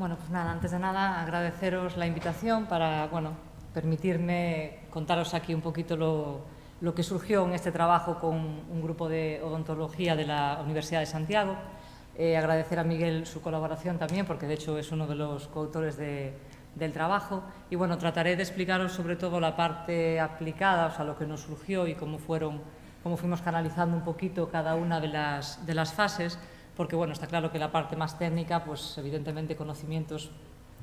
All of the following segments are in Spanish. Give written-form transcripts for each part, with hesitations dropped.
Bueno, pues nada, antes de nada agradeceros la invitación para, permitirme contaros aquí un poquito lo que surgió en este trabajo con un grupo de odontología de la Universidad de Santiago. Agradecer a Miguel su colaboración también, porque de hecho es uno de los coautores del trabajo. Y bueno, trataré de explicaros sobre todo la parte aplicada, o sea, lo que nos surgió y cómo fuimos canalizando un poquito cada una de las fases, porque bueno, está claro que la parte más técnica, pues evidentemente conocimientos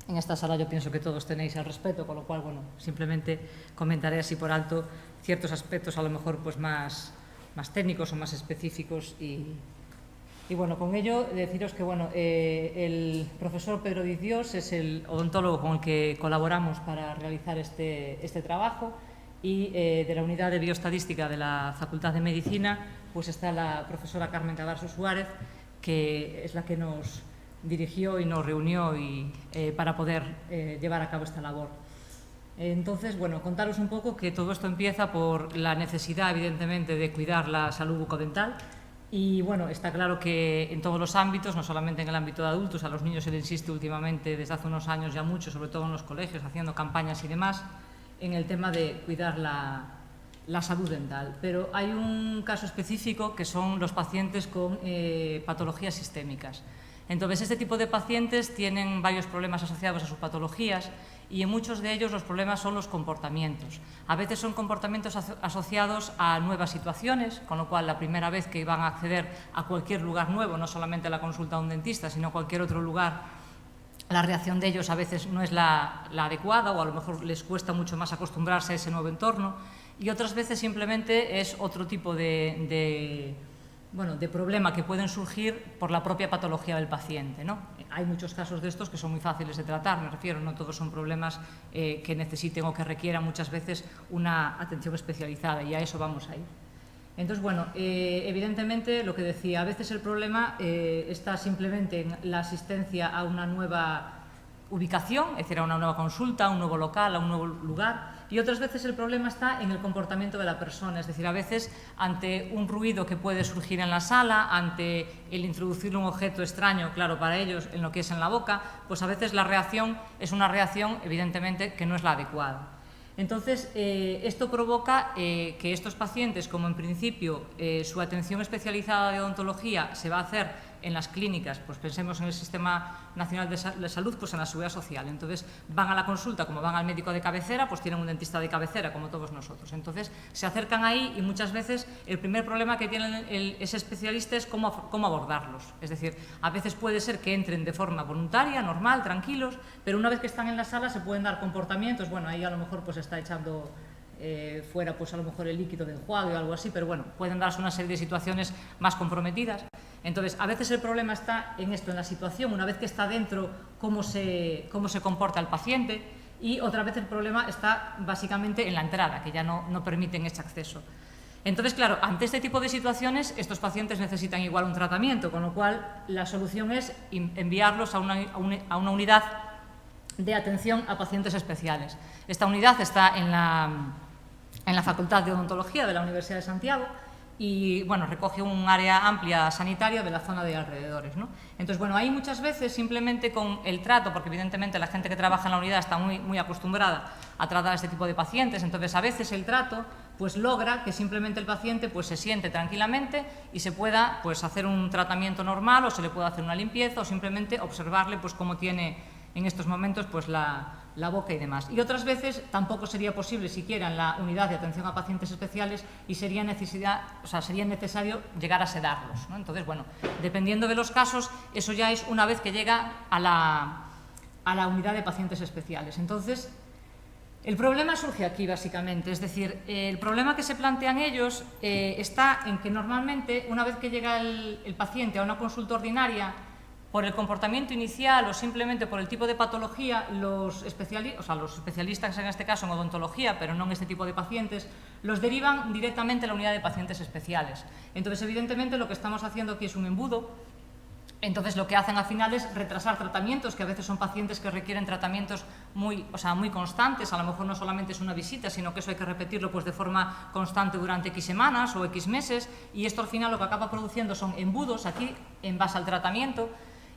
en esta sala yo pienso que todos tenéis al respecto, con lo cual, bueno, simplemente comentaré así por alto ciertos aspectos a lo mejor pues más técnicos o más específicos y bueno, con ello deciros que bueno, el profesor Pedro Diz Dios es el odontólogo con el que colaboramos para realizar este trabajo y de la unidad de bioestadística de la Facultad de Medicina pues está la profesora Carmen Cadarso Suárez, que es la que nos dirigió y nos reunió para poder llevar a cabo esta labor. Entonces, bueno, contaros un poco que todo esto empieza por la necesidad, evidentemente, de cuidar la salud bucodental. Y bueno, está claro que en todos los ámbitos, no solamente en el ámbito de adultos, a los niños se les insiste últimamente, desde hace unos años ya mucho, sobre todo en los colegios, haciendo campañas y demás, en el tema de cuidar la salud dental. Pero hay un caso específico que son los pacientes con patologías sistémicas. Entonces, este tipo de pacientes tienen varios problemas asociados a sus patologías y en muchos de ellos los problemas son los comportamientos. A veces son comportamientos asociados a nuevas situaciones, con lo cual la primera vez que van a acceder a cualquier lugar nuevo, no solamente a la consulta a un dentista, sino a cualquier otro lugar, la reacción de ellos a veces no es la adecuada o a lo mejor les cuesta mucho más acostumbrarse a ese nuevo entorno y otras veces simplemente es otro tipo de problema que pueden surgir por la propia patología del paciente, ¿no? Hay muchos casos de estos que son muy fáciles de tratar, me refiero, no todos son problemas que necesiten o que requieran muchas veces una atención especializada y a eso vamos a ir. Entonces, bueno, evidentemente lo que decía, a veces el problema está simplemente en la asistencia a una nueva ubicación, es decir, a una nueva consulta, a un nuevo local, a un nuevo lugar, y otras veces el problema está en el comportamiento de la persona, es decir, a veces ante un ruido que puede surgir en la sala, ante el introducir un objeto extraño, claro, para ellos, en lo que es en la boca, pues a veces la reacción es una reacción, evidentemente, que no es la adecuada. Entonces, esto provoca que estos pacientes, como en principio su atención especializada de odontología se va a hacer en las clínicas, pues pensemos en el Sistema Nacional de Salud, pues en la Seguridad Social. Entonces, van a la consulta, como van al médico de cabecera, pues tienen un dentista de cabecera, como todos nosotros. Entonces, se acercan ahí y muchas veces el primer problema que tiene ese especialista es cómo abordarlos. Es decir, a veces puede ser que entren de forma voluntaria, normal, tranquilos, pero una vez que están en la sala se pueden dar comportamientos, bueno, ahí a lo mejor pues está echando fuera pues a lo mejor el líquido de enjuague o algo así, pero bueno, pueden darse una serie de situaciones más comprometidas. Entonces, a veces el problema está en esto, en la situación, una vez que está dentro, cómo se comporta el paciente, y otra vez el problema está básicamente en la entrada, que ya no permiten ese acceso. Entonces, claro, ante este tipo de situaciones, estos pacientes necesitan igual un tratamiento, con lo cual la solución es enviarlos a una unidad de atención a pacientes especiales. Esta unidad está en la Facultad de Odontología de la Universidad de Santiago y, bueno, recoge un área amplia sanitaria de la zona de alrededores, ¿no? Entonces, bueno, ahí muchas veces simplemente con el trato, porque evidentemente la gente que trabaja en la unidad está muy acostumbrada a tratar a este tipo de pacientes, entonces a veces el trato pues logra que simplemente el paciente pues se siente tranquilamente y se pueda pues hacer un tratamiento normal o se le pueda hacer una limpieza o simplemente observarle pues cómo tiene en estos momentos pues la boca y demás. Y otras veces tampoco sería posible siquiera en la unidad de atención a pacientes especiales y sería necesario llegar a sedarlos, ¿no? Entonces, bueno, dependiendo de los casos, eso ya es una vez que llega a la unidad de pacientes especiales. Entonces, el problema surge aquí, básicamente, es decir, el problema que se plantean ellos está en que normalmente, una vez que llega el paciente a una consulta ordinaria, por el comportamiento inicial o simplemente por el tipo de patología, los especialistas en este caso en odontología, pero no en este tipo de pacientes, los derivan directamente a la unidad de pacientes especiales. Entonces, evidentemente, lo que estamos haciendo aquí es un embudo. Entonces, lo que hacen al final es retrasar tratamientos, que a veces son pacientes que requieren tratamientos muy constantes, a lo mejor no solamente es una visita, sino que eso hay que repetirlo pues, de forma constante durante X semanas o X meses, y esto al final lo que acaba produciendo son embudos aquí en base al tratamiento,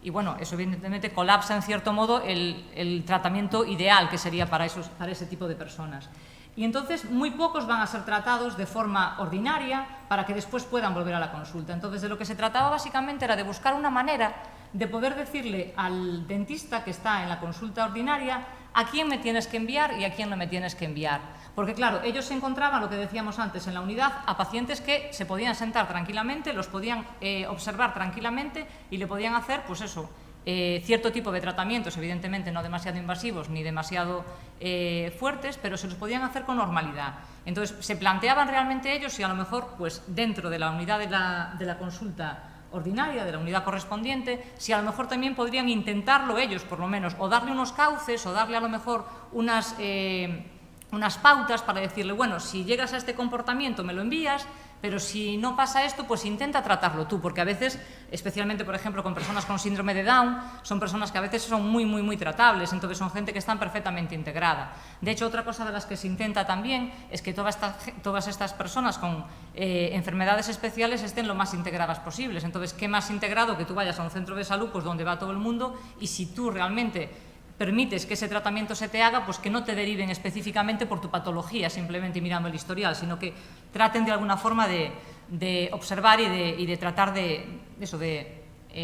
y bueno, eso evidentemente colapsa en cierto modo el tratamiento ideal que sería para ese tipo de personas. Y entonces muy pocos van a ser tratados de forma ordinaria para que después puedan volver a la consulta. Entonces de lo que se trataba básicamente era de buscar una manera de poder decirle al dentista que está en la consulta ordinaria a quién me tienes que enviar y a quién no me tienes que enviar. Porque claro, ellos se encontraban, lo que decíamos antes, en la unidad a pacientes que se podían sentar tranquilamente, los podían observar tranquilamente y le podían hacer, pues eso, cierto tipo de tratamientos, evidentemente no demasiado invasivos ni demasiado fuertes, pero se los podían hacer con normalidad. Entonces, se planteaban realmente ellos si a lo mejor, pues dentro de la unidad de la consulta ordinaria, de la unidad correspondiente, si a lo mejor también podrían intentarlo ellos, por lo menos, o darle unos cauces, o darle a lo mejor unas pautas para decirle, bueno, si llegas a este comportamiento me lo envías, pero si no pasa esto, pues intenta tratarlo tú, porque a veces, especialmente, por ejemplo, con personas con síndrome de Down, son personas que a veces son muy tratables, entonces son gente que están perfectamente integrada. De hecho, otra cosa de las que se intenta también es que todas estas personas con enfermedades especiales estén lo más integradas posibles. Entonces, ¿qué más integrado que tú vayas a un centro de salud, pues donde va todo el mundo, y si tú realmente permites que ese tratamiento se te haga, pues que no te deriven específicamente por tu patología, simplemente mirando el historial, sino que traten de alguna forma de observar y de tratar de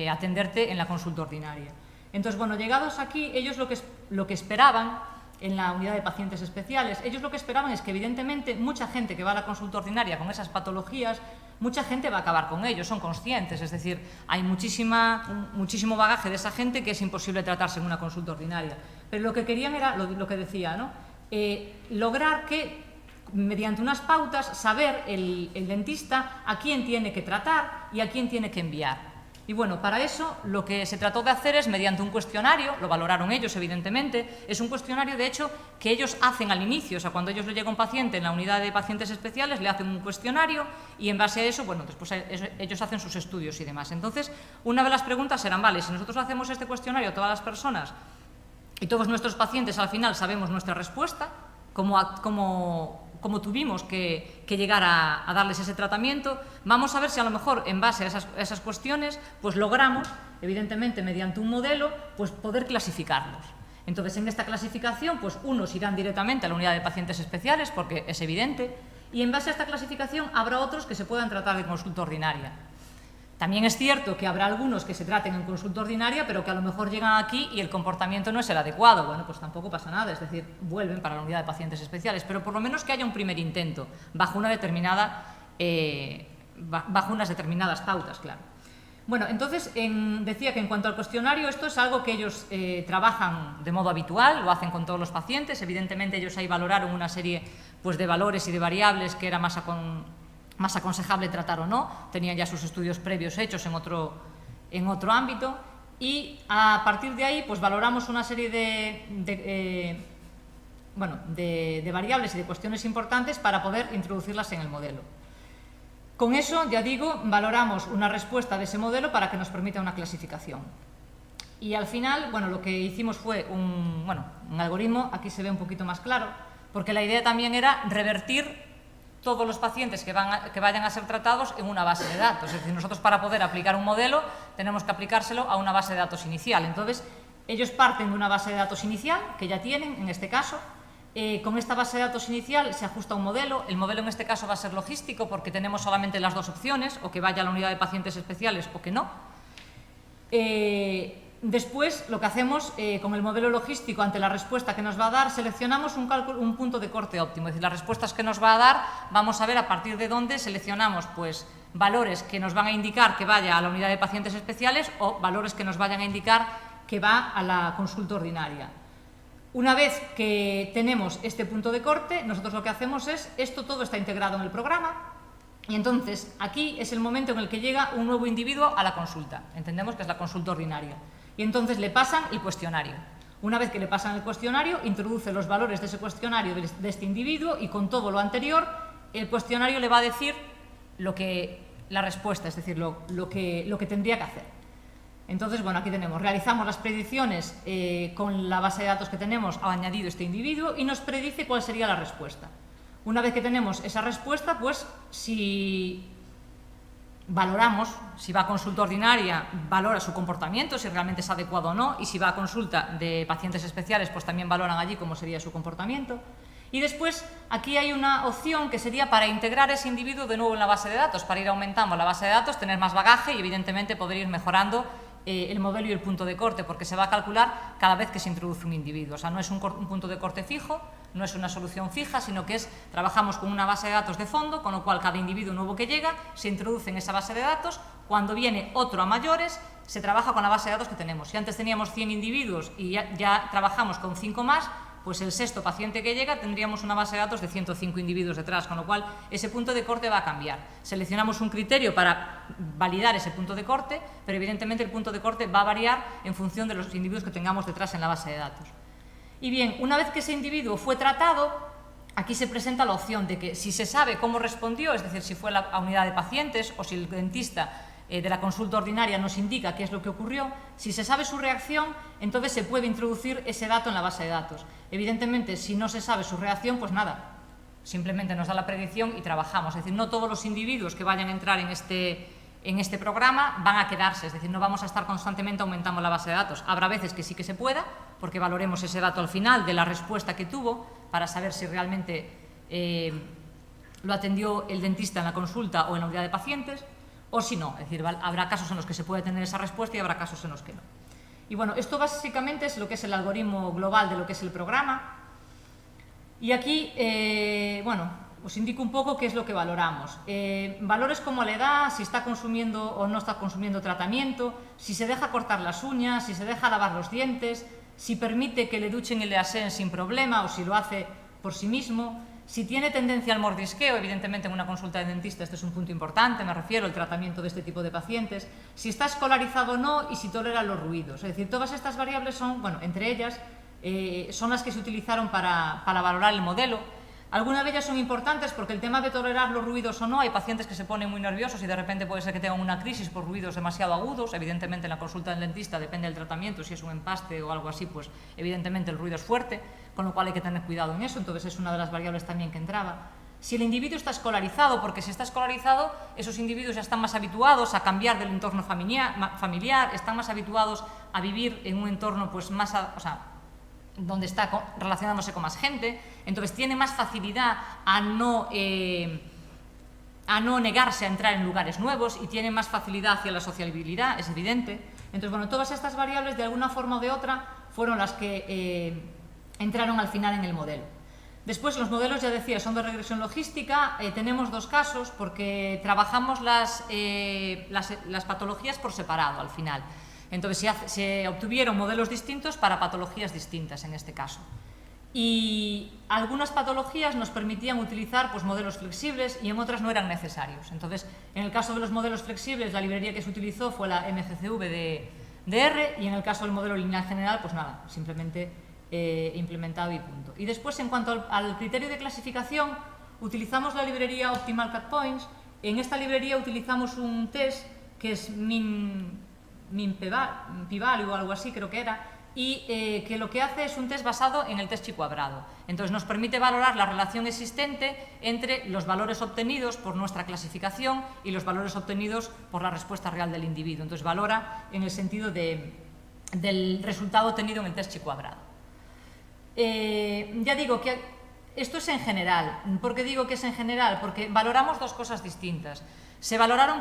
atenderte en la consulta ordinaria. Entonces, bueno, llegados aquí, ellos lo que esperaban en la unidad de pacientes especiales, ellos lo que esperaban es que evidentemente mucha gente que va a la consulta ordinaria con esas patologías, mucha gente va a acabar con ellos, son conscientes, es decir, hay muchísimo bagaje de esa gente que es imposible tratarse en una consulta ordinaria. Pero lo que querían era, lo que decía, ¿no? Lograr que, mediante unas pautas, saber el dentista a quién tiene que tratar y a quién tiene que enviar. Y bueno, para eso lo que se trató de hacer es, mediante un cuestionario, lo valoraron ellos evidentemente, es un cuestionario de hecho que ellos hacen al inicio, o sea, cuando ellos le llega un paciente en la unidad de pacientes especiales, le hacen un cuestionario y en base a eso, bueno, después ellos hacen sus estudios y demás. Entonces, una de las preguntas eran, vale, si nosotros hacemos este cuestionario a todas las personas y todos nuestros pacientes al final sabemos nuestra respuesta, como tuvimos que llegar a darles ese tratamiento, vamos a ver si a lo mejor en base a esas cuestiones pues logramos, evidentemente mediante un modelo, pues poder clasificarlos. Entonces en esta clasificación pues unos irán directamente a la unidad de pacientes especiales porque es evidente y en base a esta clasificación habrá otros que se puedan tratar de consulta ordinaria. También es cierto que habrá algunos que se traten en consulta ordinaria, pero que a lo mejor llegan aquí y el comportamiento no es el adecuado. Bueno, pues tampoco pasa nada, es decir, vuelven para la unidad de pacientes especiales, pero por lo menos que haya un primer intento, bajo unas determinadas pautas, claro. Bueno, entonces decía que en cuanto al cuestionario, esto es algo que ellos trabajan de modo habitual, lo hacen con todos los pacientes. Evidentemente ellos ahí valoraron una serie pues, de valores y de variables que era más aconsejable tratar o no, tenían ya sus estudios previos hechos en otro ámbito y a partir de ahí pues valoramos una serie de variables y de cuestiones importantes para poder introducirlas en el modelo. Con eso, ya digo, valoramos una respuesta de ese modelo para que nos permita una clasificación. Y al final, bueno, lo que hicimos fue un algoritmo, aquí se ve un poquito más claro, porque la idea también era revertir todos los pacientes que vayan a ser tratados en una base de datos. Es decir, nosotros para poder aplicar un modelo tenemos que aplicárselo a una base de datos inicial. Entonces, ellos parten de una base de datos inicial, que ya tienen, en este caso. Con esta base de datos inicial se ajusta un modelo. El modelo en este caso va a ser logístico porque tenemos solamente las dos opciones, o que vaya a la unidad de pacientes especiales o que no. Después, lo que hacemos con el modelo logístico, ante la respuesta que nos va a dar, seleccionamos un punto de corte óptimo. Es decir, las respuestas que nos va a dar, vamos a ver a partir de dónde seleccionamos pues, valores que nos van a indicar que vaya a la unidad de pacientes especiales o valores que nos vayan a indicar que va a la consulta ordinaria. Una vez que tenemos este punto de corte, nosotros lo que hacemos es, todo está integrado en el programa, y entonces aquí es el momento en el que llega un nuevo individuo a la consulta. Entendemos que es la consulta ordinaria. Y entonces le pasan el cuestionario. Una vez que le pasan el cuestionario, introduce los valores de ese cuestionario de este individuo y con todo lo anterior, el cuestionario le va a decir la respuesta, es decir, lo que tendría que hacer. Entonces, bueno, aquí realizamos las predicciones con la base de datos que tenemos añadido este individuo y nos predice cuál sería la respuesta. Una vez que tenemos esa respuesta, pues si valoramos, si va a consulta ordinaria, valora su comportamiento, si realmente es adecuado o no, y si va a consulta de pacientes especiales, pues también valoran allí cómo sería su comportamiento. Y después, aquí hay una opción que sería para integrar ese individuo de nuevo en la base de datos, para ir aumentando la base de datos, tener más bagaje y, evidentemente, poder ir mejorando el modelo y el punto de corte, porque se va a calcular cada vez que se introduce un individuo. O sea, no es un punto de corte fijo, no es una solución fija, sino que trabajamos con una base de datos de fondo, con lo cual cada individuo nuevo que llega se introduce en esa base de datos. Cuando viene otro a mayores, se trabaja con la base de datos que tenemos. Si antes teníamos 100 individuos y ya trabajamos con 5 más, pues el sexto paciente que llega tendríamos una base de datos de 105 individuos detrás, con lo cual ese punto de corte va a cambiar. Seleccionamos un criterio para validar ese punto de corte, pero evidentemente el punto de corte va a variar en función de los individuos que tengamos detrás en la base de datos. Y bien, una vez que ese individuo fue tratado, aquí se presenta la opción de que si se sabe cómo respondió, es decir, si fue a la unidad de pacientes o si el dentista de la consulta ordinaria nos indica qué es lo que ocurrió, si se sabe su reacción, entonces se puede introducir ese dato en la base de datos. Evidentemente, si no se sabe su reacción, pues nada, simplemente nos da la predicción y trabajamos. Es decir, no todos los individuos que vayan a entrar en este programa van a quedarse, es decir, no vamos a estar constantemente aumentando la base de datos. Habrá veces que sí que se pueda, porque valoremos ese dato al final de la respuesta que tuvo para saber si realmente lo atendió el dentista en la consulta o en la unidad de pacientes, o si no, es decir, habrá casos en los que se puede tener esa respuesta y habrá casos en los que no. Y bueno, esto básicamente es lo que es el algoritmo global de lo que es el programa. Y aquí, bueno, os indico un poco qué es lo que valoramos. Valores como la edad, si está consumiendo o no está consumiendo tratamiento, si se deja cortar las uñas, si se deja lavar los dientes, si permite que le duchen y le aseen sin problema o si lo hace por sí mismo, si tiene tendencia al mordisqueo, evidentemente en una consulta de dentista este es un punto importante, me refiero al tratamiento de este tipo de pacientes, si está escolarizado o no y si tolera los ruidos. Es decir, todas estas variables son, bueno, entre ellas, son las que se utilizaron para valorar el modelo. Algunas de ellas son importantes porque el tema de tolerar los ruidos o no, hay pacientes que se ponen muy nerviosos y de repente puede ser que tengan una crisis por ruidos demasiado agudos. Evidentemente en la consulta del dentista depende del tratamiento, si es un empaste o algo así, pues evidentemente el ruido es fuerte, con lo cual hay que tener cuidado en eso, entonces es una de las variables también que entraba. Si el individuo está escolarizado, porque si está escolarizado, esos individuos ya están más habituados a cambiar del entorno familiar, están más habituados a vivir en un entorno pues más, donde está relacionándose con más gente, entonces tiene más facilidad a no negarse a entrar en lugares nuevos y tiene más facilidad hacia la sociabilidad, es evidente. Entonces, bueno, todas estas variables de alguna forma o de otra fueron las que entraron al final en el modelo. Después, los modelos, ya decía, son de regresión logística. Tenemos dos casos porque trabajamos las patologías por separado al final. Entonces se obtuvieron modelos distintos para patologías distintas en este caso. Y algunas patologías nos permitían utilizar pues, modelos flexibles y en otras no eran necesarios. Entonces, en el caso de los modelos flexibles, la librería que se utilizó fue la MGCV de R y en el caso del modelo lineal general, pues nada, simplemente implementado y punto. Y después, en cuanto al criterio de clasificación, utilizamos la librería Optimal Cut Points. En esta librería utilizamos un test que es MinPvalue o algo así creo que era, y que lo que hace es un test basado en el test chi-cuadrado. Entonces nos permite valorar la relación existente entre los valores obtenidos por nuestra clasificación y los valores obtenidos por la respuesta real del individuo. Entonces valora en el sentido del resultado obtenido en el test chi-cuadrado. Ya digo que esto es en general. ¿Por qué digo que es en general? Porque valoramos dos cosas distintas. Se valoraron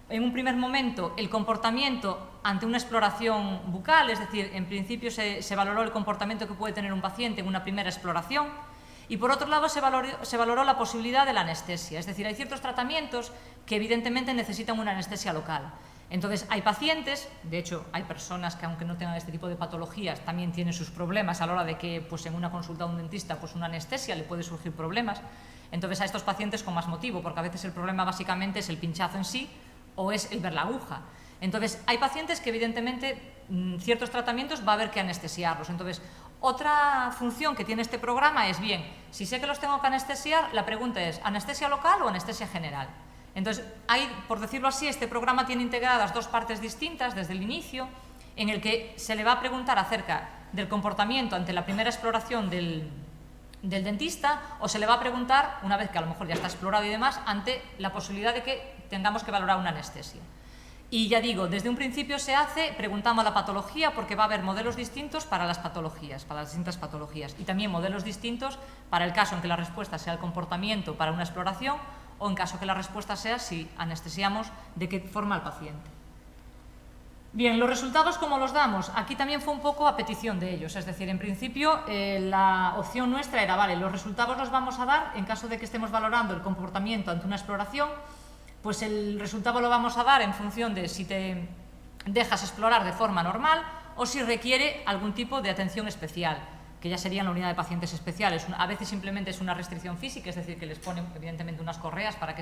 en un primer momento el comportamiento ante una exploración bucal, es decir, en principio se valoró el comportamiento que puede tener un paciente en una primera exploración y por otro lado se valoró la posibilidad de la anestesia, es decir, hay ciertos tratamientos que evidentemente necesitan una anestesia local. Entonces hay pacientes, de hecho hay personas que aunque no tengan este tipo de patologías también tienen sus problemas a la hora de que pues, en una consulta a un dentista pues, una anestesia le puede surgir problemas. Entonces a estos pacientes con más motivo, porque a veces el problema básicamente es el pinchazo en sí o es el ver la aguja. Entonces, hay pacientes que evidentemente ciertos tratamientos va a haber que anestesiarlos. Entonces, otra función que tiene este programa es, bien, si sé que los tengo que anestesiar, la pregunta es, ¿anestesia local o anestesia general? Entonces, por decirlo así, este programa tiene integradas dos partes distintas desde el inicio, en el que se le va a preguntar acerca del comportamiento ante la primera exploración del del dentista o se le va a preguntar, una vez que a lo mejor ya está explorado y demás, ante la posibilidad de que tengamos que valorar una anestesia. Y ya digo, desde un principio se hace preguntando a la patología porque va a haber modelos distintos para las patologías, para las distintas patologías, y también modelos distintos para el caso en que la respuesta sea el comportamiento para una exploración o en caso que la respuesta sea si anestesiamos de qué forma al paciente. Bien, los resultados, ¿cómo los damos? Aquí también fue un poco a petición de ellos, es decir, en principio la opción nuestra era, vale, los resultados los vamos a dar en caso de que estemos valorando el comportamiento ante una exploración, pues el resultado lo vamos a dar en función de si te dejas explorar de forma normal o si requiere algún tipo de atención especial, que ya sería en la unidad de pacientes especiales. A veces simplemente es una restricción física, es decir, que les ponen evidentemente unas correas para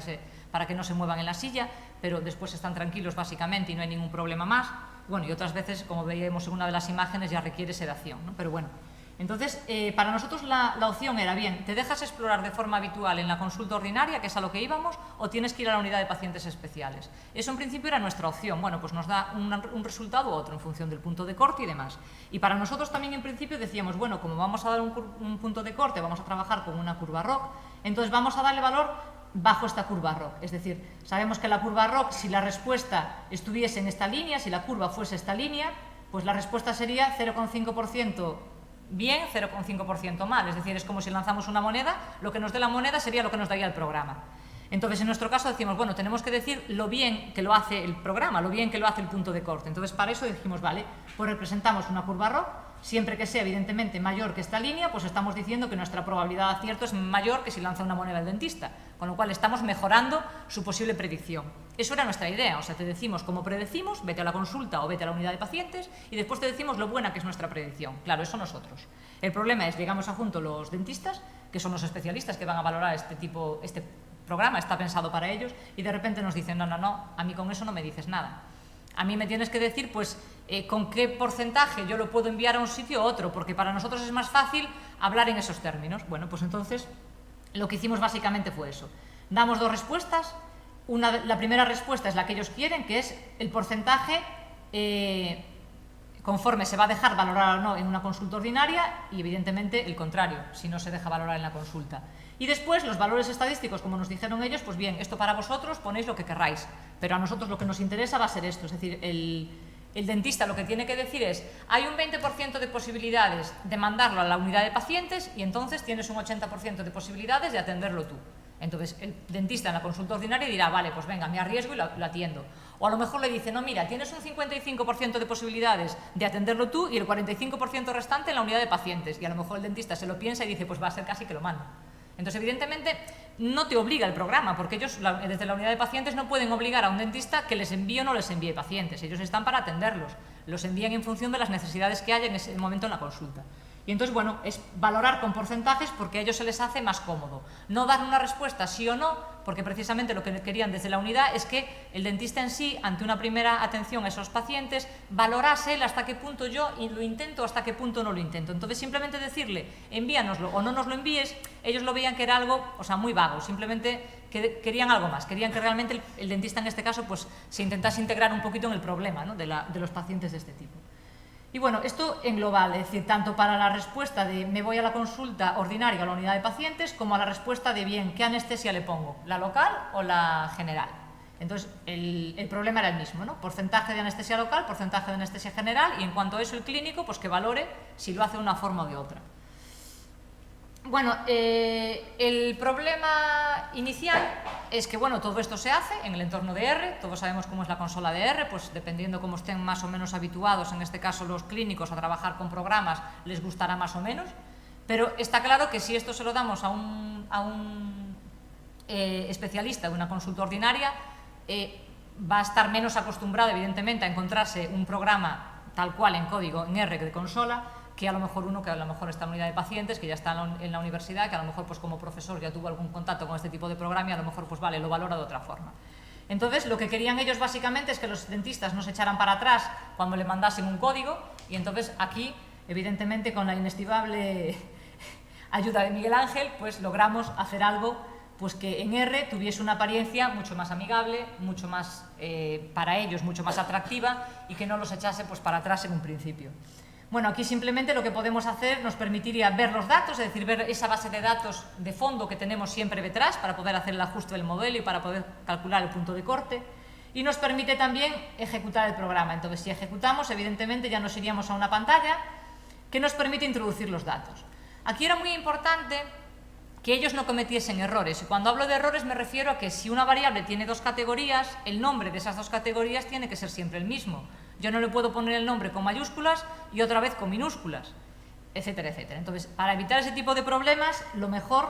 que no se muevan en la silla, pero después están tranquilos básicamente y no hay ningún problema más. Bueno, y otras veces, como veíamos en una de las imágenes, ya requiere sedación, ¿no? Pero bueno. Entonces, para nosotros la opción era, bien, ¿te dejas explorar de forma habitual en la consulta ordinaria, que es a lo que íbamos, o tienes que ir a la unidad de pacientes especiales? Eso en principio era nuestra opción. Bueno, pues nos da un resultado u otro en función del punto de corte y demás. Y para nosotros también en principio decíamos, bueno, como vamos a dar un punto de corte, vamos a trabajar con una curva ROC, entonces vamos a darle valor bajo esta curva ROC. Es decir, sabemos que la curva ROC, si la respuesta estuviese en esta línea, si la curva fuese esta línea, pues la respuesta sería 0,5% bien, 0,5% mal, es decir, es como si lanzamos una moneda, lo que nos dé la moneda sería lo que nos daría el programa. Entonces, en nuestro caso decimos, bueno, tenemos que decir lo bien que lo hace el programa, lo bien que lo hace el punto de corte. Entonces, para eso dijimos, vale, pues representamos una curva ROC, siempre que sea evidentemente mayor que esta línea, pues estamos diciendo que nuestra probabilidad de acierto es mayor que si lanza una moneda el dentista, con lo cual estamos mejorando su posible predicción. Eso era nuestra idea, o sea, te decimos cómo predecimos, vete a la consulta o vete a la unidad de pacientes y después te decimos lo buena que es nuestra predicción. Claro, eso nosotros. El problema es, llegamos a junto los dentistas, que son los especialistas que van a valorar este programa, está pensado para ellos, y de repente nos dicen, no, a mí con eso no me dices nada. A mí me tienes que decir, pues, con qué porcentaje yo lo puedo enviar a un sitio u otro, porque para nosotros es más fácil hablar en esos términos. Bueno, pues entonces lo que hicimos básicamente fue eso. Damos dos respuestas. La primera respuesta es la que ellos quieren, que es el porcentaje conforme se va a dejar valorar o no en una consulta ordinaria y evidentemente el contrario, si no se deja valorar en la consulta. Y después los valores estadísticos, como nos dijeron ellos, pues bien, esto para vosotros ponéis lo que querráis, pero a nosotros lo que nos interesa va a ser esto, es decir, el dentista lo que tiene que decir es, hay un 20% de posibilidades de mandarlo a la unidad de pacientes y entonces tienes un 80% de posibilidades de atenderlo tú. Entonces el dentista en la consulta ordinaria dirá, vale, pues venga, me arriesgo y lo atiendo. O a lo mejor le dice, no, mira, tienes un 55% de posibilidades de atenderlo tú y el 45% restante en la unidad de pacientes. Y a lo mejor el dentista se lo piensa y dice, pues va a ser casi que lo mando. Entonces, evidentemente, no te obliga el programa, porque ellos desde la unidad de pacientes no pueden obligar a un dentista que les envíe o no les envíe pacientes. Ellos están para atenderlos. Los envían en función de las necesidades que haya en ese momento en la consulta. Y entonces, bueno, es valorar con porcentajes porque a ellos se les hace más cómodo. No dar una respuesta sí o no, porque precisamente lo que querían desde la unidad es que el dentista en sí, ante una primera atención a esos pacientes, valorase él hasta qué punto yo lo intento, hasta qué punto no lo intento. Entonces, simplemente decirle, envíanoslo o no nos lo envíes, ellos lo veían que era algo, o sea, muy vago, simplemente querían algo más, querían que realmente el dentista en este caso pues se intentase integrar un poquito en el problema, ¿no?, de los pacientes de este tipo. Y bueno, esto en global, es decir, tanto para la respuesta de me voy a la consulta ordinaria a la unidad de pacientes, como a la respuesta de bien, ¿qué anestesia le pongo? ¿La local o la general? Entonces, el problema era el mismo, ¿no? Porcentaje de anestesia local, porcentaje de anestesia general, y en cuanto a eso el clínico, pues que valore si lo hace de una forma o de otra. Bueno, el problema inicial es que, bueno, todo esto se hace en el entorno de R, todos sabemos cómo es la consola de R, pues dependiendo cómo estén más o menos habituados, en este caso los clínicos, a trabajar con programas, les gustará más o menos, pero está claro que si esto se lo damos a un especialista de una consulta ordinaria, va a estar menos acostumbrado, evidentemente, a encontrarse un programa tal cual en código, en R de consola, que a lo mejor uno que a lo mejor está en unidad de pacientes, que ya está en la universidad, que a lo mejor pues como profesor ya tuvo algún contacto con este tipo de programa y a lo mejor pues vale, lo valora de otra forma. Entonces lo que querían ellos básicamente es que los dentistas no se echaran para atrás cuando le mandasen un código, y entonces aquí evidentemente con la inestimable ayuda de Miguel Ángel pues logramos hacer algo pues que en R tuviese una apariencia mucho más amigable, mucho más para ellos, mucho más atractiva, y que no los echase pues para atrás en un principio. Bueno, aquí simplemente lo que podemos hacer nos permitiría ver los datos, es decir, ver esa base de datos de fondo que tenemos siempre detrás para poder hacer el ajuste del modelo y para poder calcular el punto de corte. Y nos permite también ejecutar el programa. Entonces, si ejecutamos, evidentemente ya nos iríamos a una pantalla que nos permite introducir los datos. Aquí era muy importante que ellos no cometiesen errores. Y cuando hablo de errores me refiero a que si una variable tiene dos categorías, el nombre de esas dos categorías tiene que ser siempre el mismo. Yo no le puedo poner el nombre con mayúsculas y otra vez con minúsculas, etcétera, etcétera. Entonces, para evitar ese tipo de problemas, lo mejor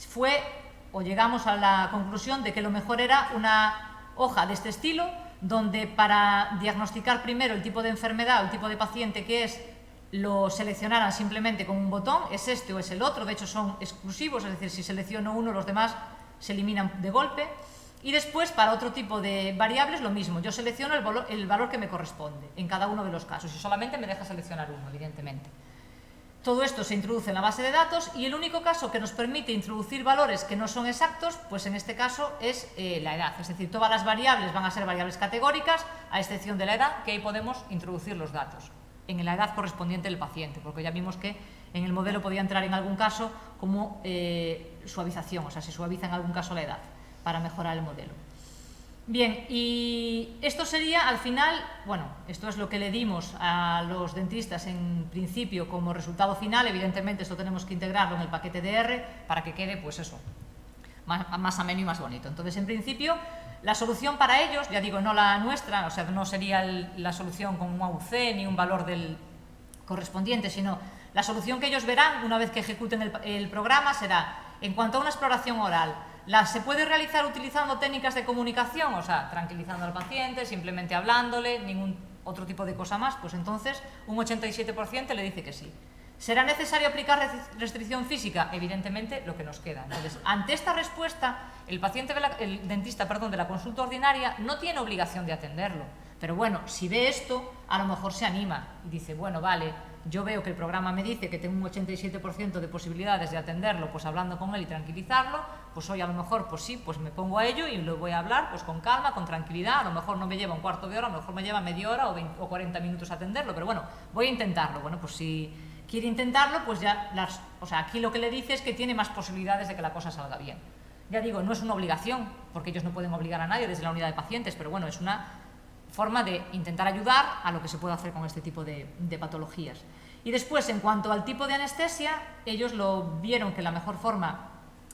fue, o llegamos a la conclusión de que lo mejor era una hoja de este estilo, donde para diagnosticar primero el tipo de enfermedad o el tipo de paciente que es, lo seleccionaran simplemente con un botón, es este o es el otro, de hecho son exclusivos, es decir, si selecciono uno, los demás se eliminan de golpe. Y después, para otro tipo de variables, lo mismo. Yo selecciono el valor que me corresponde en cada uno de los casos y solamente me deja seleccionar uno, evidentemente. Todo esto se introduce en la base de datos y el único caso que nos permite introducir valores que no son exactos, pues en este caso es la edad. Es decir, todas las variables van a ser variables categóricas, a excepción de la edad, que ahí podemos introducir los datos en la edad correspondiente del paciente, porque ya vimos que en el modelo podía entrar en algún caso como suavización, o sea, se suaviza en algún caso la edad para mejorar el modelo. Bien, y esto sería al final, bueno, esto es lo que le dimos a los dentistas en principio como resultado final. Evidentemente esto tenemos que integrarlo en el paquete de R para que quede, pues eso, más ameno y más bonito. Entonces, en principio, la solución para ellos, ya digo, no la nuestra, o sea, no sería la solución con un AUC ni un valor del correspondiente, sino la solución que ellos verán una vez que ejecuten el programa será, en cuanto a una exploración oral, se puede realizar utilizando técnicas de comunicación, o sea, tranquilizando al paciente, simplemente hablándole, ningún otro tipo de cosa más, pues entonces un 87% le dice que sí. ¿Será necesario aplicar restricción física? Evidentemente, lo que nos queda. Entonces, ante esta respuesta, el dentista de la consulta ordinaria no tiene obligación de atenderlo. Pero bueno, si ve esto, a lo mejor se anima y dice, bueno, vale, yo veo que el programa me dice que tengo un 87% de posibilidades de atenderlo, pues hablando con él y tranquilizarlo, pues hoy a lo mejor, pues sí, pues me pongo a ello y lo voy a hablar pues con calma, con tranquilidad. A lo mejor no me lleva un cuarto de hora, a lo mejor me lleva media hora o 40 minutos atenderlo, pero bueno, voy a intentarlo. Bueno, pues si quiere intentarlo, pues ya, aquí lo que le dice es que tiene más posibilidades de que la cosa salga bien. Ya digo, no es una obligación, porque ellos no pueden obligar a nadie desde la unidad de pacientes, pero bueno, es una forma de intentar ayudar a lo que se puede hacer con este tipo de patologías. Y después, en cuanto al tipo de anestesia, ellos vieron que la mejor forma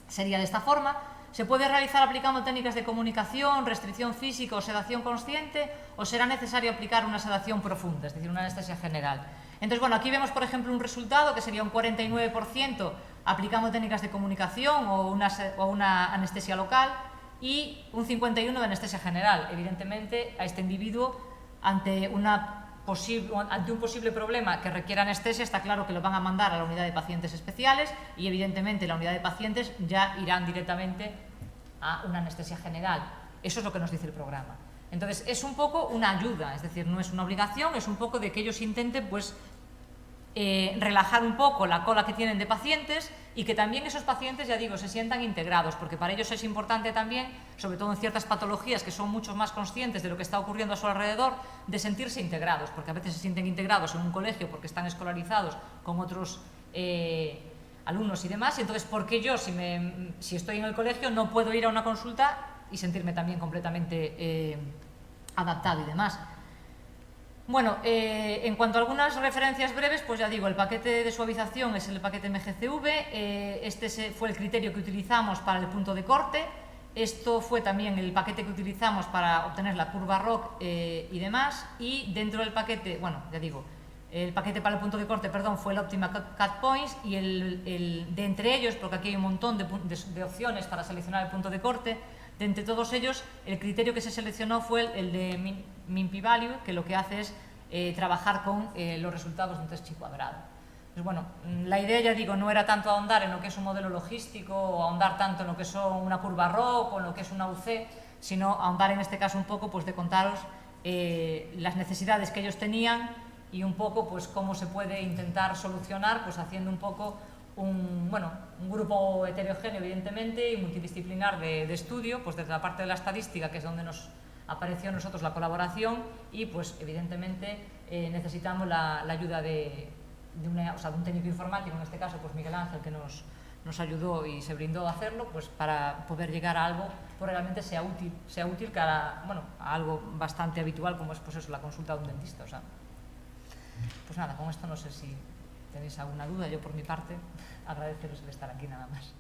sería de esta forma. Se puede realizar aplicando técnicas de comunicación, restricción física o sedación consciente, o será necesario aplicar una sedación profunda, es decir, una anestesia general. Entonces, bueno, aquí vemos, por ejemplo, un resultado que sería un 49% aplicando técnicas de comunicación o una anestesia local y un 51% de anestesia general. Evidentemente, a este individuo, ante un posible problema que requiera anestesia, está claro que lo van a mandar a la unidad de pacientes especiales y, evidentemente, la unidad de pacientes ya irán directamente a una anestesia general. Eso es lo que nos dice el programa. Entonces, es un poco una ayuda, es decir, no es una obligación, es un poco de que ellos intenten, pues, relajar un poco la cola que tienen de pacientes y que también esos pacientes, ya digo, se sientan integrados, porque para ellos es importante también, sobre todo en ciertas patologías que son mucho más conscientes de lo que está ocurriendo a su alrededor, de sentirse integrados, porque a veces se sienten integrados en un colegio porque están escolarizados con otros alumnos y demás, y entonces, ¿por qué yo, si estoy en el colegio, no puedo ir a una consulta y sentirme también completamente adaptado y demás? Bueno, en cuanto a algunas referencias breves, pues ya digo, el paquete de suavización es el paquete MGCV, este fue el criterio que utilizamos para el punto de corte, esto fue también el paquete que utilizamos para obtener la curva ROC y demás, y dentro del paquete, bueno, ya digo, el paquete para el punto de corte, perdón, fue el Optima Cut Points y de entre ellos, porque aquí hay un montón de opciones para seleccionar el punto de corte, de entre todos ellos, el criterio que se seleccionó fue el de Mean P-Value, que lo que hace es trabajar con los resultados de un test chi cuadrado. Pues bueno, la idea, ya digo, no era tanto ahondar en lo que es un modelo logístico o ahondar tanto en lo que son una curva ROC o en lo que es una UC, sino ahondar en este caso un poco, pues, de contaros las necesidades que ellos tenían y un poco, pues, cómo se puede intentar solucionar, pues, haciendo un poco un grupo heterogéneo, evidentemente, y multidisciplinar de estudio, pues desde la parte de la estadística, que es donde nos apareció en nosotros la colaboración y, pues, evidentemente, necesitamos la ayuda de un técnico informático, en este caso, pues Miguel Ángel, que nos ayudó y se brindó a hacerlo, pues para poder llegar a algo que realmente sea útil a algo bastante habitual como es, pues eso, la consulta de un dentista. Pues nada, con esto no sé si tenéis alguna duda. Yo por mi parte agradeceros el estar aquí nada más.